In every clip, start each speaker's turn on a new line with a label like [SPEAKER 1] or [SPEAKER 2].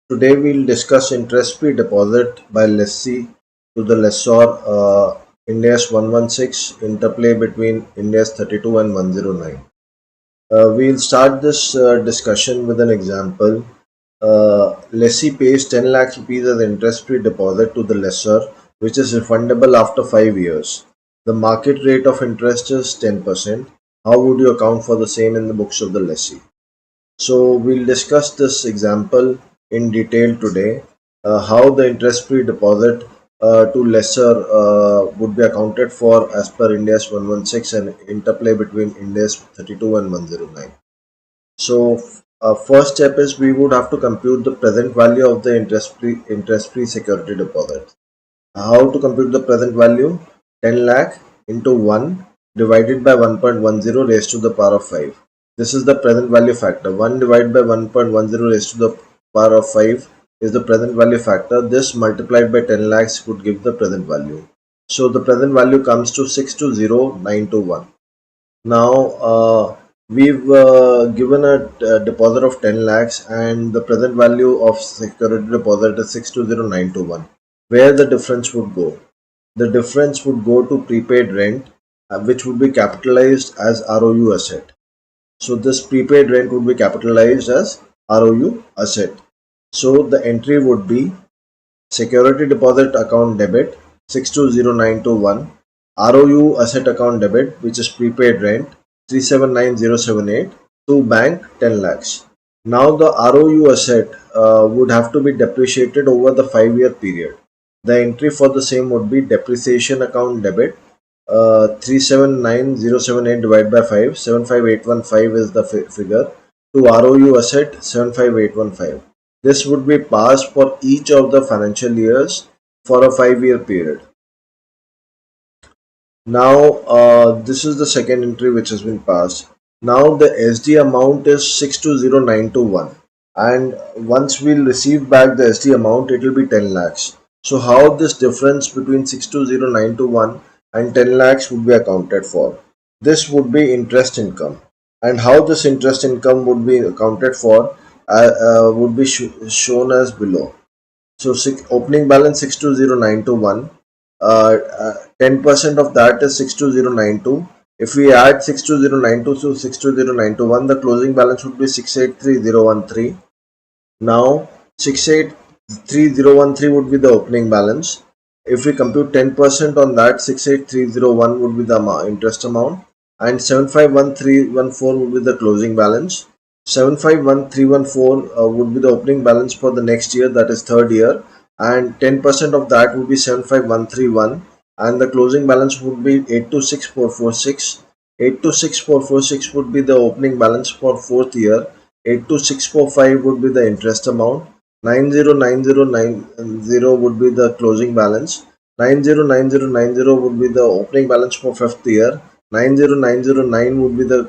[SPEAKER 1] Today we'll discuss interest-free deposit by lessee to the lessor, Ind AS 116, interplay between Ind AS 32 and 109. We'll start this discussion with an example. Lessee pays 10 lakhs rupees as interest-free deposit to the lessor, which is refundable after 5 years. The market rate of interest is 10%. How would you account for the same in the books of the lessee? So we'll discuss this example in detail today, how the interest-free deposit to lessor would be accounted for as per Ind AS 116 and interplay between Ind AS 32 and 109. So first step is we would have to compute the present value of the interest-free security deposit. How to compute the present value? 10 lakh into 1 divided by 1.10 raised to the power of 5. This is the present value factor. 1 divided by 1.10 raised to the power of 5 is the present value factor. This multiplied by 10 lakhs would give the present value. So the present value comes to 620921. Now we've given a deposit of 10 lakhs and the present value of security deposit is 620921. Where the difference would go? The difference would go to prepaid rent, which would be capitalized as ROU asset. So this prepaid rent would be capitalized as ROU asset. So the entry would be security deposit account debit 620921, ROU asset account debit, which is prepaid rent 379078, to bank 10 lakhs. Now the ROU asset would have to be depreciated over the 5-year period. The entry for the same would be depreciation account debit 379078 divided by 5, 75815 is the figure, to ROU asset 75815. This would be passed for each of the financial years for a 5-year period. Now this is the second entry which has been passed. Now the SD amount is 620921, and once we'll receive back the SD amount, it will be 10 lakhs. So how this difference between 620921 and 10 lakhs would be accounted for? This would be interest income, and how this interest income would be accounted for would be shown as below. So opening balance 620921, 10% of that is 62092. If we add 62092 to 62091, the closing balance would be 683013. Now 683013 would be the opening balance. If we compute 10% on that, 68301 would be the interest amount, and 751314 would be the closing balance. 751314 would be the opening balance for the next year, that is third year, and 10% of that would be 75131, and the closing balance would be 826446. 826446 would be the opening balance for fourth year. 82645 would be the interest amount. 909090 would be the closing balance. 909090 would be the opening balance for fifth year. 90909 would be the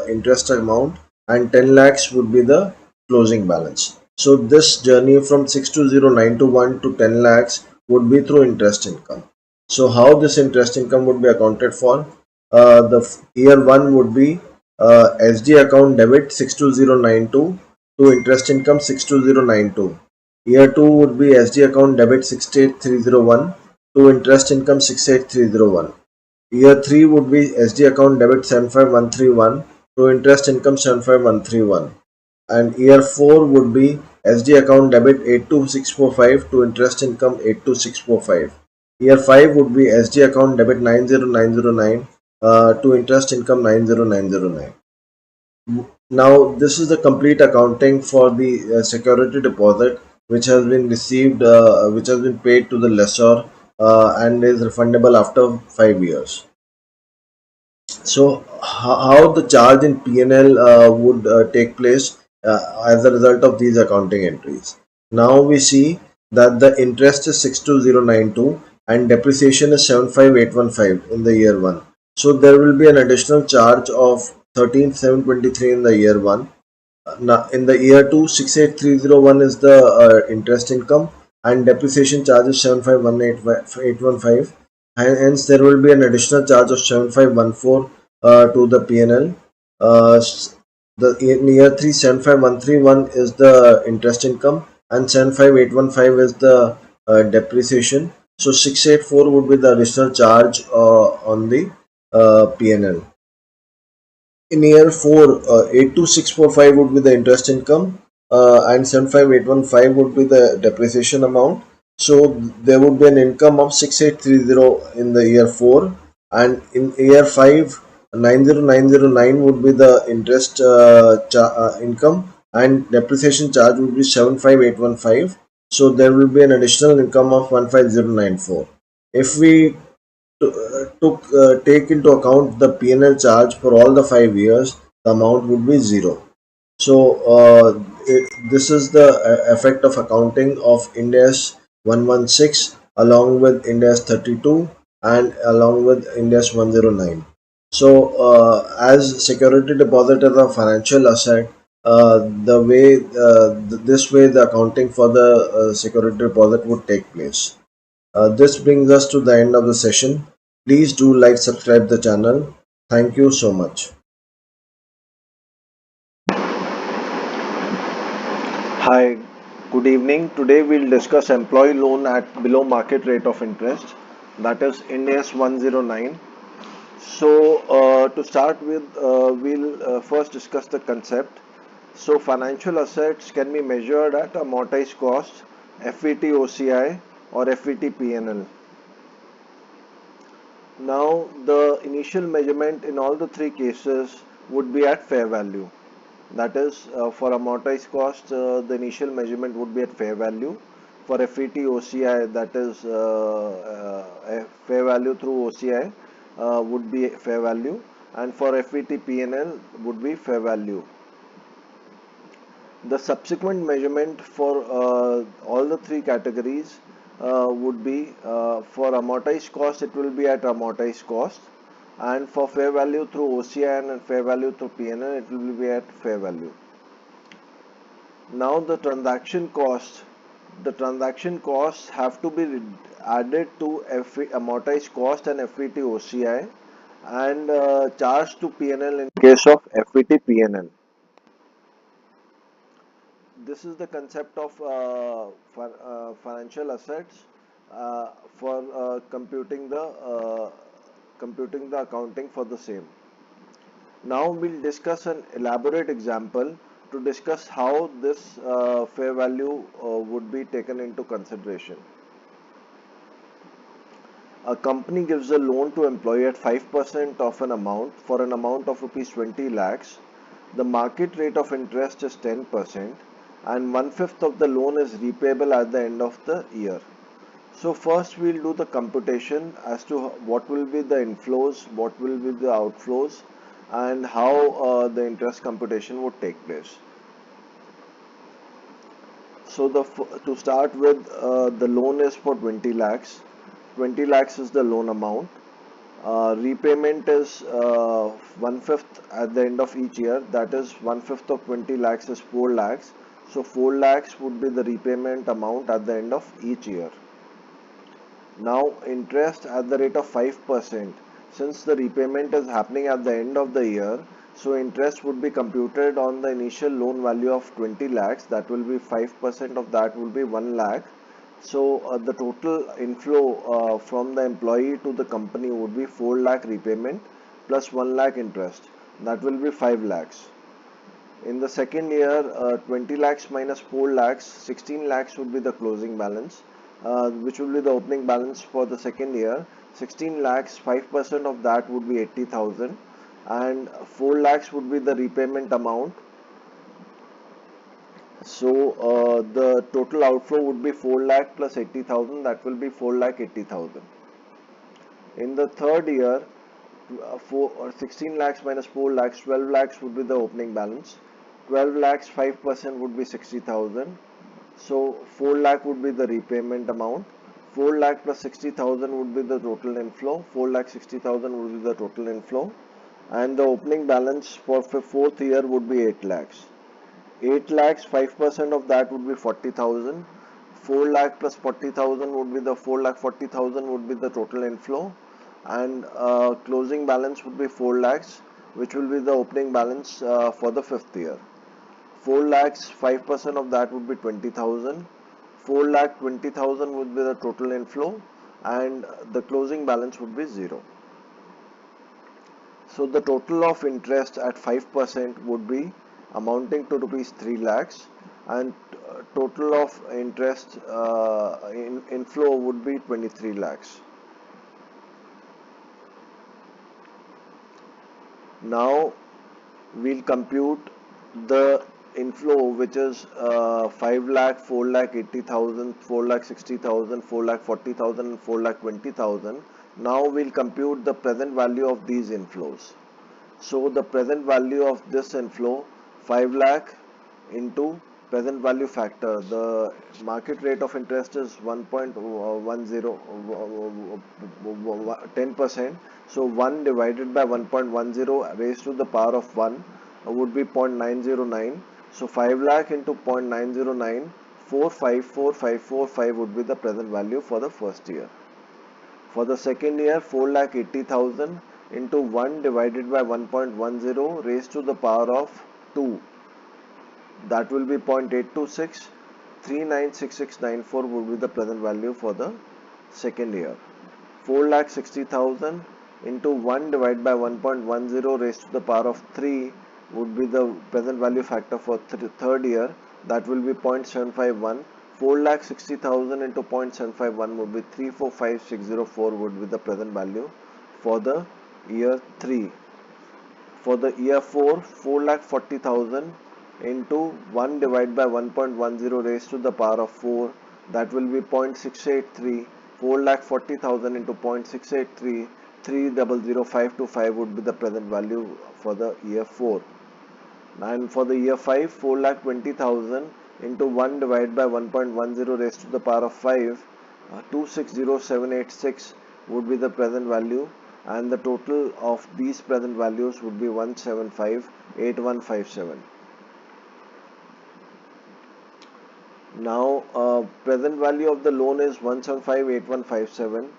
[SPEAKER 1] interest amount, and 10 lakhs would be the closing balance. So this journey from 620921 to 10 lakhs would be through interest income. So how this interest income would be accounted for? The year 1 would be SD account debit 62092 to interest income 62092. Year 2 would be SD account debit 68301 to interest income 68301. Year 3 would be SD account debit 75131 to interest income 75131. And year 4 would be SD account debit 82645 to interest income 82645. Year 5 would be SD account debit 90909 to interest income 90909. Now this is the complete accounting for the security deposit which has been received, which has been paid to the lessor and is refundable after 5 years. So how the charge in P&L would take place as a result of these accounting entries. Now we see that the interest is 62092 and depreciation is 75815 in the year 1. So there will be an additional charge of 13723 in the year 1. Now in the year 2, 68301 is the interest income, and depreciation charge is 7518815, and hence there will be an additional charge of 7514 to the P&L. The in year 3, 75131 is the interest income, and 75815 is the depreciation. So 684 would be the additional charge on the P&L. In year 4, 82645 would be the interest income, and 75815 would be the depreciation amount. So there would be an income of 6830 in the year 4, and in year 5, 90909 would be the interest income, and depreciation charge would be 75815. So there will be an additional income of 15094. If we take into account the P&L charge for all the 5 years, the amount would be zero. So this is the effect of accounting of Ind AS 116 along with Ind AS 32 and along with Ind AS 109. So as security deposit is a financial asset, this way the accounting for the security deposit would take place. This brings us to the end of the session. Please do like, subscribe the channel. Thank you so much.
[SPEAKER 2] Hi, good evening. Today we'll discuss employee loan at below market rate of interest, that is Ind AS 109. So, to start with, we'll first discuss the concept. So, financial assets can be measured at amortized cost, FVT OCI, or FVT PNL. Now, the initial measurement in all the three cases would be at fair value. That is, for amortized cost, the initial measurement would be at fair value. For FET OCI, that is fair value through OCI would be fair value, and for FET PNL would be fair value. The subsequent measurement for all the three categories would be for amortized cost, it will be at amortized cost, and for fair value through OCI and fair value through PNL, it will be at fair value. Now the transaction costs have to be added to amortized cost and FET OCI and charged to PNL in case of FET PNL. This is the concept of financial assets for computing the accounting for the same. Now we'll discuss an elaborate example to discuss how this fair value would be taken into consideration. A company gives a loan to employee at 5% of an amount for an amount of rupees 20 lakhs. The market rate of interest is 10% and 1/5 of the loan is repayable at the end of the year. So first we'll do the computation as to what will be the inflows, what will be the outflows, and how the interest computation would take place. So to start with, the loan is for 20 lakhs. 20 lakhs is the loan amount. Repayment is 1/5 at the end of each year. That is 1/5 of 20 lakhs is 4 lakhs. So 4 lakhs would be the repayment amount at the end of each year. Now interest at the rate of 5%. Since the repayment is happening at the end of the year, so interest would be computed on the initial loan value of 20 lakhs. That will be 5% of that will be 1 lakh. So the total inflow from the employee to the company would be 4 lakh repayment plus 1 lakh interest. That will be 5 lakhs. In the second year, 20 lakhs minus 4 lakhs, 16 lakhs would be the closing balance, which will be the opening balance for the second year. 16 lakhs, 5% of that would be 80,000, and 4 lakhs would be the repayment amount. So the total outflow would be 4 lakh plus 80,000, that will be 4 lakh 80,000. In the third year, 16 lakhs minus 4 lakhs, 12 lakhs would be the opening balance. 12 lakhs, 5% would be 60,000. So 4 lakh would be the repayment amount. 4 lakh plus 60,000 would be the total inflow. 4 lakh 60,000 would be the total inflow. And the opening balance for fourth year would be 8 lakhs. 8 lakhs, 5% of that would be 40,000. 4 lakh plus 40,000 would be the 4 lakh 40,000 would be the total inflow. And closing balance would be 4 lakhs, which will be the opening balance for the fifth year. 4 lakhs, 5% of that would be 20,000. 4 lakh 20,000 would be the total inflow, and the closing balance would be 0. So the total of interest at 5% would be amounting to rupees 3 lakhs, and total of interest inflow would be 23 lakhs. Now we'll compute the inflow, which is 5 lakh, 4 lakh 80,000, 4 lakh 60,000, 4 lakh 40,000 and 4 lakh 20,000. Now we'll compute the present value of these inflows. So the present value of this inflow, 5 lakh into present value factor. The market rate of interest is 10%. So 1 divided by 1.10 raised to the power of 1 would be 0.909. So 5 lakh into 0.909, 454545 would be the present value for the first year. For the second year, 4 lakh 80,000 into 1 divided by 1.10 raised to the power of 2, that will be 0.826. 396694 would be the present value for the second year. 4 lakh 60,000 into 1 divided by 1.10 raised to the power of 3 would be the present value factor for third year, that will be 0.751. 4 lakh 60,000 into 0.751 would be 345604 would be the present value for the year 3. For the year 4, 4 lakh 40,000 into 1 divided by 1.10 raised to the power of 4, that will be 0.683. 4 lakh 40,000 into 0.683, 300525 would be the present value for the year 4. And for the year 5, 4 lakh 20,000 into 1 divided by 1.10 raised to the power of 5, 260786 would be the present value, and the total of these present values would be 1758157. Now present value of the loan is 1758157.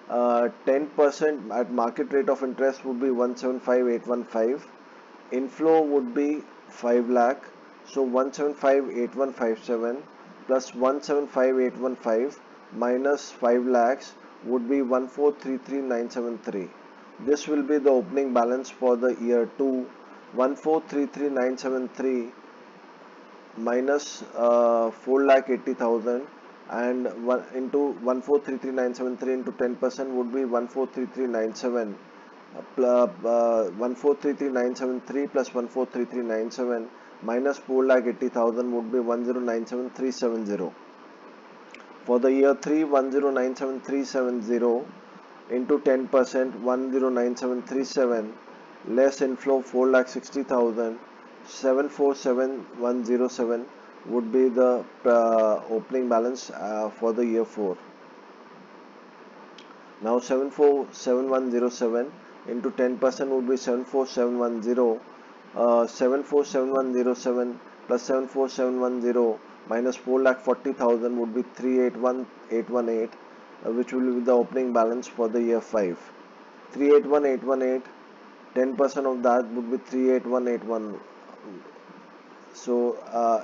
[SPEAKER 2] 10% at market rate of interest would be 175,815. Inflow would be 5 lakh. So 175,857 plus 175,815 minus 5 lakhs would be 1,433,973. This will be the opening balance for the year 2. 1,433,973 minus 4 lakh 80,000 and 1 into 1,433,973 into 10% would be 1,433,97. 1,433,973 plus 1,433,97 minus 4 lakh 80,000 would be 1,097,370. For the year 3, 1,097,370 into 10%, 1,097,37 less inflow 4 lakh 60,000, 747,107 would be the opening balance for the year 4. Now 747,107 into 10% would be 747,110. 747,107 plus 747,110 minus 4 lakh 40,000 would be 381,818, which will be the opening balance for the year 5. 381,818, 10% of that would be 381,818. So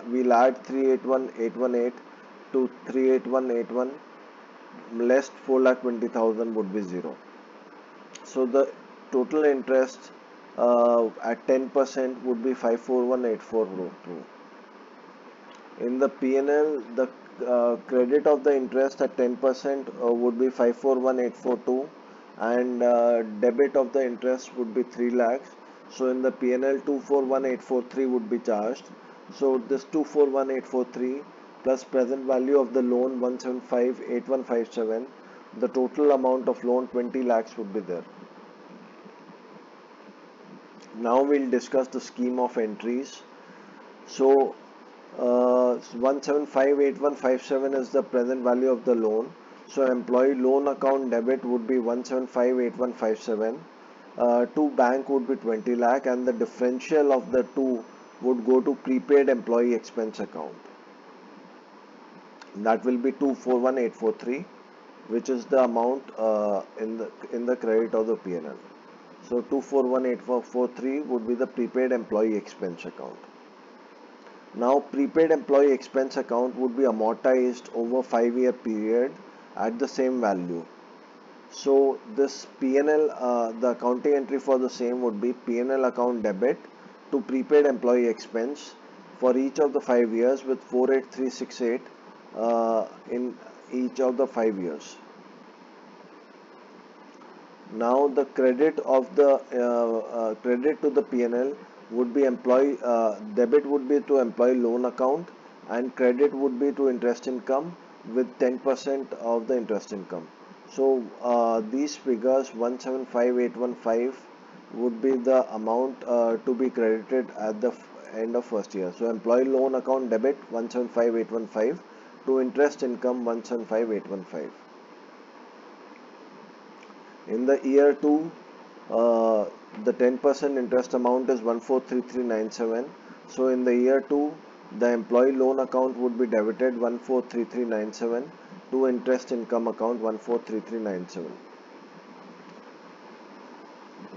[SPEAKER 2] we'll add 381,818 to 381,818 less 4,20,000 would be 0. So the total interest at 10% would be 541,842. In the P&L, the credit of the interest at 10% would be 541,842 and debit of the interest would be 3 lakhs. So in the P&L, 241,843 would be charged. So this 241,843 plus present value of the loan 175,8157, the total amount of loan 20 lakhs would be there. Now we'll discuss the scheme of entries. So 175,8157 is the present value of the loan. So employee loan account debit would be 175,8157. To bank would be 20 lakh, and the differential of the two would go to prepaid employee expense account. That will be 241,843, which is the amount in the credit of the P&L. So 241,843 would be the prepaid employee expense account. Now, prepaid employee expense account would be amortized over 5-year period at the same value. So this P&L, the accounting entry for the same would be P&L account debit to prepaid employee expense for each of the 5 years with 48368 in each of the 5 years. Now the credit of the credit to the P&L would be employee debit would be to employee loan account, and credit would be to interest income with 10% of the interest income. So these figures 175815 would be the amount to be credited at the end of first year. So employee loan account debit 175815 to interest income 175815. In the year 2, the 10% interest amount is 143397. So in the year 2, the employee loan account would be debited 143397 to interest income account 143397.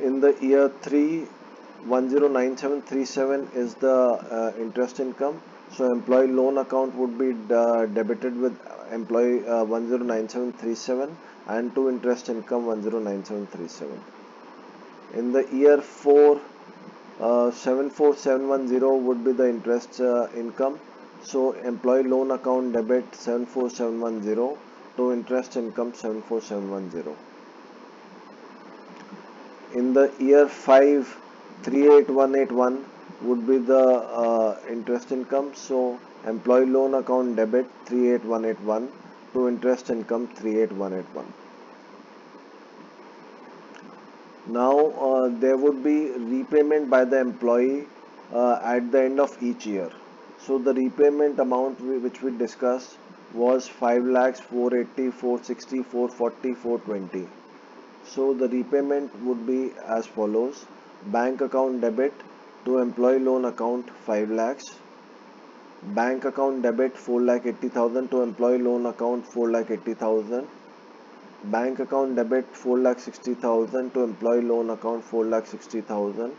[SPEAKER 2] In the year 3, 109737 is the interest income. So employee loan account would be debited with employee 109737 and to interest income 109737. In the year 4, 74710 would be the interest income. So employee loan account debit 74710 to interest income 74710. In the year 5, 38181 would be the interest income. So employee loan account debit 38181 to interest income 38181. Now there would be repayment by the employee at the end of each year. So the repayment amount which we discussed was 5 lakhs, 480, 460, 440, 420. So the repayment would be as follows: bank account debit to employee loan account 5 lakhs, bank account debit 4,80,000 to employee loan account 4,80,000, bank account debit 4,60,000 to employee loan account 4,60,000,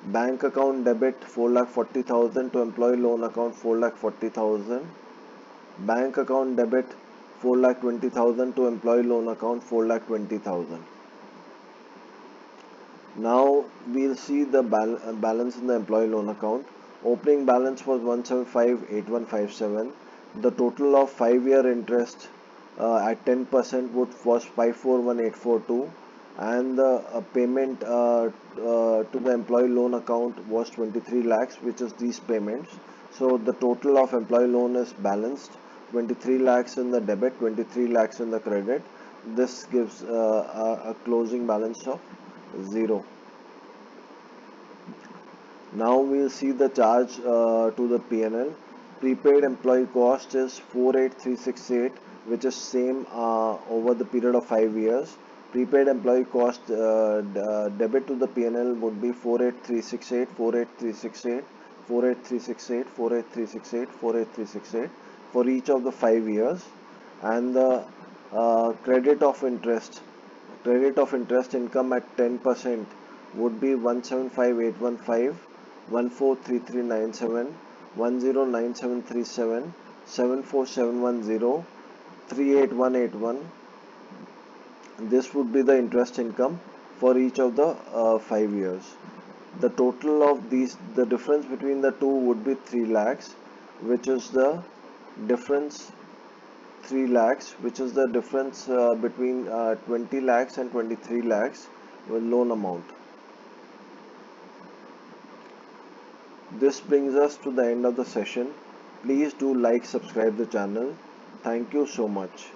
[SPEAKER 2] bank account debit 4,40,000 to employee loan account 4,40,000, bank account debit 4,20,000 to employee loan account 4,20,000. Now we'll see the balance in the employee loan account. Opening balance was 1758157. The total of 5-year interest at 10% was 541842, and the payment to the employee loan account was 23 lakhs, which is these payments. So the total of employee loan is balanced: 23 lakhs in the debit, 23 lakhs in the credit. This gives a closing balance of 0. Now we'll see the charge to the P&L. Prepaid employee cost is 48368, which is same over the period of 5 years. Prepaid employee cost debit to the P&L would be 48368, 48368, 48368, 48368, 48368 for each of the 5 years, and the credit of interest income at 10% would be 175815, 143397, 109737, 74710, 38181. This would be the interest income for each of the 5 years. The total of these, the difference between the two would be 3 lakhs, which is the difference 3 lakhs, which is the difference between 20 lakhs and 23 lakhs with loan amount. This brings us to the end of the session. Please do like, subscribe the channel. Thank you so much.